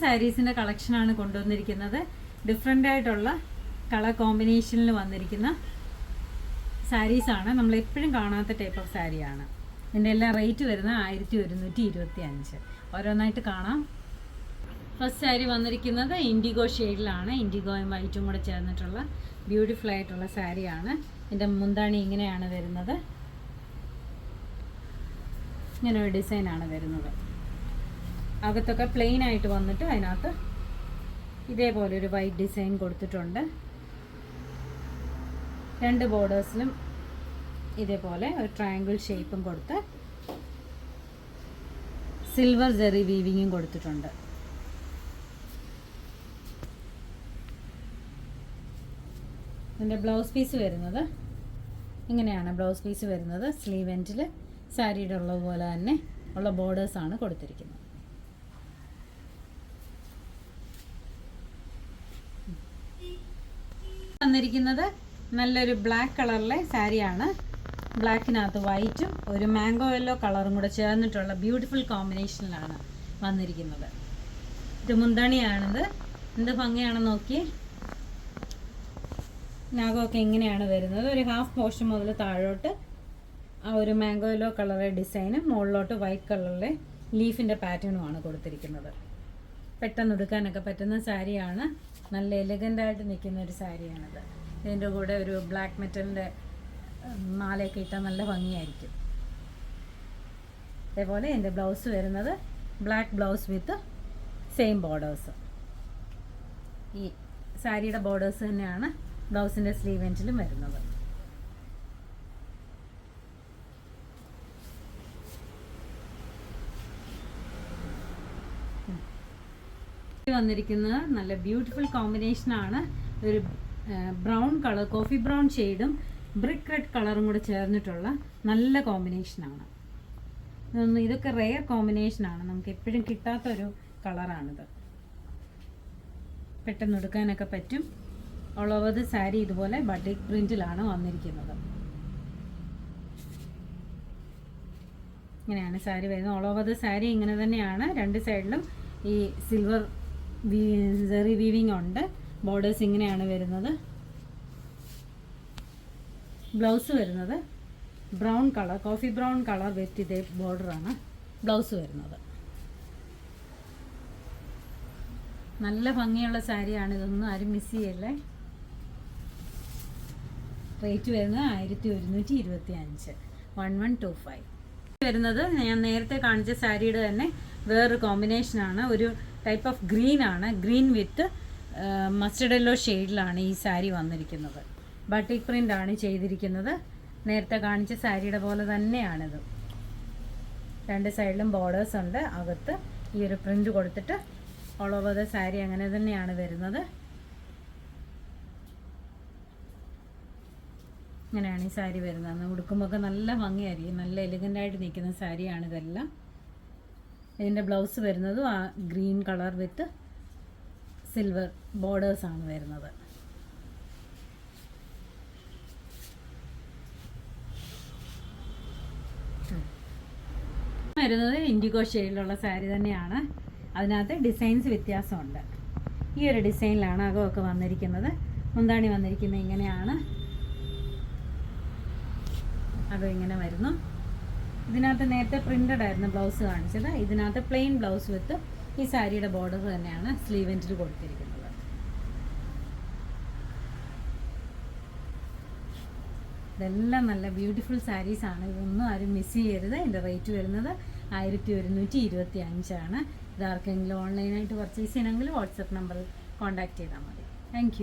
സാരീസിൻ്റെ കളക്ഷനാണ് കൊണ്ടുവന്നിരിക്കുന്നത്. ഡിഫറെൻ്റ് ആയിട്ടുള്ള കളർ കോമ്പിനേഷനിൽ വന്നിരിക്കുന്ന സാരീസാണ്. നമ്മളെപ്പോഴും കാണാത്ത ടൈപ്പ് ഓഫ് സാരിയാണ്. ഇതിൻ്റെ എല്ലാം റേറ്റ് വരുന്നത് 1125. ഓരോന്നായിട്ട് കാണാം. ഫസ്റ്റ് സാരി വന്നിരിക്കുന്നത് ഇൻഡിഗോ ഷെയ്ഡിലാണ്. ഇൻഡിഗോയും വൈറ്റും കൂടെ ചേർന്നിട്ടുള്ള ബ്യൂട്ടിഫുൾ ആയിട്ടുള്ള സാരിയാണ്. ഇതിൻ്റെ മുന്താണി ഇങ്ങനെയാണ് വരുന്നത്. ഇങ്ങനെ ഒരു ഡിസൈനാണ് വരുന്നത്. അകത്തൊക്കെ പ്ലെയിൻ ആയിട്ട് വന്നിട്ട് അതിനകത്ത് ഇതേപോലെ ഒരു വൈറ്റ് ഡിസൈൻ കൊടുത്തിട്ടുണ്ട്. രണ്ട് ബോർഡേഴ്സിലും ഇതേപോലെ ഒരു ട്രയാങ്കിൾ ഷേപ്പും കൊടുത്ത് സിൽവർ ജെറി വീവിങ്ങും കൊടുത്തിട്ടുണ്ട്. ഇതിൻ്റെ ബ്ലൗസ് പീസ് വരുന്നത് ഇങ്ങനെയാണ്. ബ്ലൗസ് പീസ് വരുന്നത് സ്ലീവ് എൻഡിൽ സാരിയുടെ ഉള്ളതുപോലെ തന്നെ ഉള്ള ബോർഡേഴ്സാണ് കൊടുത്തിരിക്കുന്നത്. വന്നിരിക്കുന്നത് നല്ലൊരു ബ്ലാക്ക് കളറിലെ സാരിയാണ്. ബ്ലാക്കിനകത്ത് വൈറ്റും ഒരു മാംഗോ യെല്ലോ കളറും കൂടെ ചേർന്നിട്ടുള്ള ബ്യൂട്ടിഫുൾ കോമ്പിനേഷനിലാണ് വന്നിരിക്കുന്നത്. ഇത് മുന്താണിയാണിത്. എന്ത് ഭംഗിയാണെന്ന് നോക്കി. നാഗമൊക്കെ ഇങ്ങനെയാണ് വരുന്നത്. ഒരു ഹാഫ് പോർഷൻ മുതൽ താഴോട്ട് ആ ഒരു മാംഗോ യെല്ലോ കളറിലെ ഡിസൈനും മുകളിലോട്ട് വൈറ്റ് കളറിലെ ലീഫിൻ്റെ പാറ്റേണുമാണ് കൊടുത്തിരിക്കുന്നത്. പെട്ടെന്ന് എടുക്കാനൊക്കെ പറ്റുന്ന സാരിയാണ്. നല്ല എലഗൻ്റായിട്ട് നിൽക്കുന്ന ഒരു സാരിയാണിത്. ഇതിൻ്റെ കൂടെ ഒരു ബ്ലാക്ക് മെറ്റലിൻ്റെ മാലയൊക്കെ ഇട്ടാൽ നല്ല ഭംഗിയായിരിക്കും. അതേപോലെ എൻ്റെ ബ്ലൗസ് വരുന്നത് black blouse with same borders. ഈ സാരിയുടെ ബോർഡേഴ്സ് തന്നെയാണ് ബ്ലൗസിൻ്റെ സ്ലീവ് എൻഡിലും വരുന്നത്. വന്നിരിക്കുന്നത് നല്ല ബ്യൂട്ടിഫുൾ കോമ്പിനേഷനാണ്. ഒരു ബ്രൗൺ കളർ, കോഫി ബ്രൗൺ ഷെയ്ഡും ബ്രിക്ക് റെഡ് കളറും കൂടെ ചേർന്നിട്ടുള്ള നല്ല കോമ്പിനേഷനാണ്. ഇതൊക്കെ റെയർ കോമ്പിനേഷനാണ്. നമുക്ക് എപ്പോഴും കിട്ടാത്തൊരു കളറാണിത്. പെട്ടെന്ന് എടുക്കാനൊക്കെ പറ്റും. ഓൾ ഓവർ ദ സാരി ഇതുപോലെ ബട്ടിക് പ്രിന്റിലാണ് വന്നിരിക്കുന്നത്. ഇങ്ങനെയാണ് സാരി വരുന്നത്. ഓൾ ഓവർ ദ സാരി ഇങ്ങനെ തന്നെയാണ്. രണ്ട് സൈഡിലും ഈ സിൽവർ ജെറി വീവിങ് ഉണ്ട്. ബോർഡേഴ്സ് ഇങ്ങനെയാണ് വരുന്നത്. ബ്ലൗസ് വരുന്നത് brown colour, coffee brown colour വിത്ത് ഇതേ ബോർഡറാണ് ബ്ലൗസ് വരുന്നത്. നല്ല ഭംഗിയുള്ള സാരിയാണ്. ഇതൊന്നും ആരും മിസ് ചെയ്യല്ലേ. റേറ്റ് വരുന്നത് 1125, 1125 വരുന്നത്. ഞാൻ നേരത്തെ കാണിച്ച സാരിയുടെ തന്നെ വേറൊരു കോമ്പിനേഷനാണ്. ഒരു ടൈപ്പ് ഓഫ് ഗ്രീൻ ആണ്. ഗ്രീൻ വിത്ത് മസ്റ്റർഡ് യെല്ലോ ഷെയ്ഡിലാണ് ഈ സാരി വന്നിരിക്കുന്നത്. ബട്ടിക് പ്രിൻ്റ് ആണ് ചെയ്തിരിക്കുന്നത്. നേരത്തെ കാണിച്ച സാരിയുടെ പോലെ തന്നെയാണിത്. രണ്ട് സൈഡിലും ബോർഡേഴ്സ് ഉണ്ട്. അകത്ത് ഈ ഒരു പ്രിൻ്റ് കൊടുത്തിട്ട് ഓൾ ഓവർ ദ സാരി അങ്ങനെ തന്നെയാണ് വരുന്നത്. ഇങ്ങനെയാണ് ഈ സാരി വരുന്നത്. ഉടുക്കുമ്പോൾ നല്ല ഭംഗിയായിരിക്കും. നല്ല എലിഗൻ്റായിട്ട് നിൽക്കുന്ന സാരിയാണ് ഇതെല്ലാം. ഇതിൻ്റെ ബ്ലൗസ് വരുന്നത് ആ ഗ്രീൻ കളർ വിത്ത് സിൽവർ ബോർഡേഴ്സാണ് വരുന്നത്. വരുന്നത് ഇൻഡിഗോ ഷെയ്ഡിലുള്ള സാരി തന്നെയാണ്. അതിനകത്ത് ഡിസൈൻസ് വ്യത്യാസമുണ്ട്. ഈ ഒരു ഡിസൈനിലാണ് അകമൊക്കെ വന്നിരിക്കുന്നത്. മുന്താണി വന്നിരിക്കുന്നത് ഇങ്ങനെയാണ്. അകം ഇങ്ങനെ വരുന്നു. ഇതിനകത്ത് നേരത്തെ പ്രിൻ്റഡ് ആയിരുന്നു ബ്ലൗസ് കാണിച്ചത്. ഇതിനകത്ത് പ്ലെയിൻ ബ്ലൗസ് വിത്ത് ഈ സാരിയുടെ ബോർഡർ തന്നെയാണ് സ്ലീവ് എൻഡിൽ കൊടുത്തിരിക്കുന്നത്. ഇതെല്ലാം നല്ല ബ്യൂട്ടിഫുൾ സാരീസാണ്. ഇതൊന്നും ആരും മിസ് ചെയ്യരുത്. ഇതിൻ്റെ റേറ്റ് വരുന്നത് 1125 ഇത് ആർക്കെങ്കിലും ഓൺലൈനായിട്ട് പർച്ചേസ് ചെയ്യണമെങ്കിൽ വാട്സപ്പ് നമ്പറിൽ കോൺടാക്റ്റ് ചെയ്താൽ മതി. താങ്ക്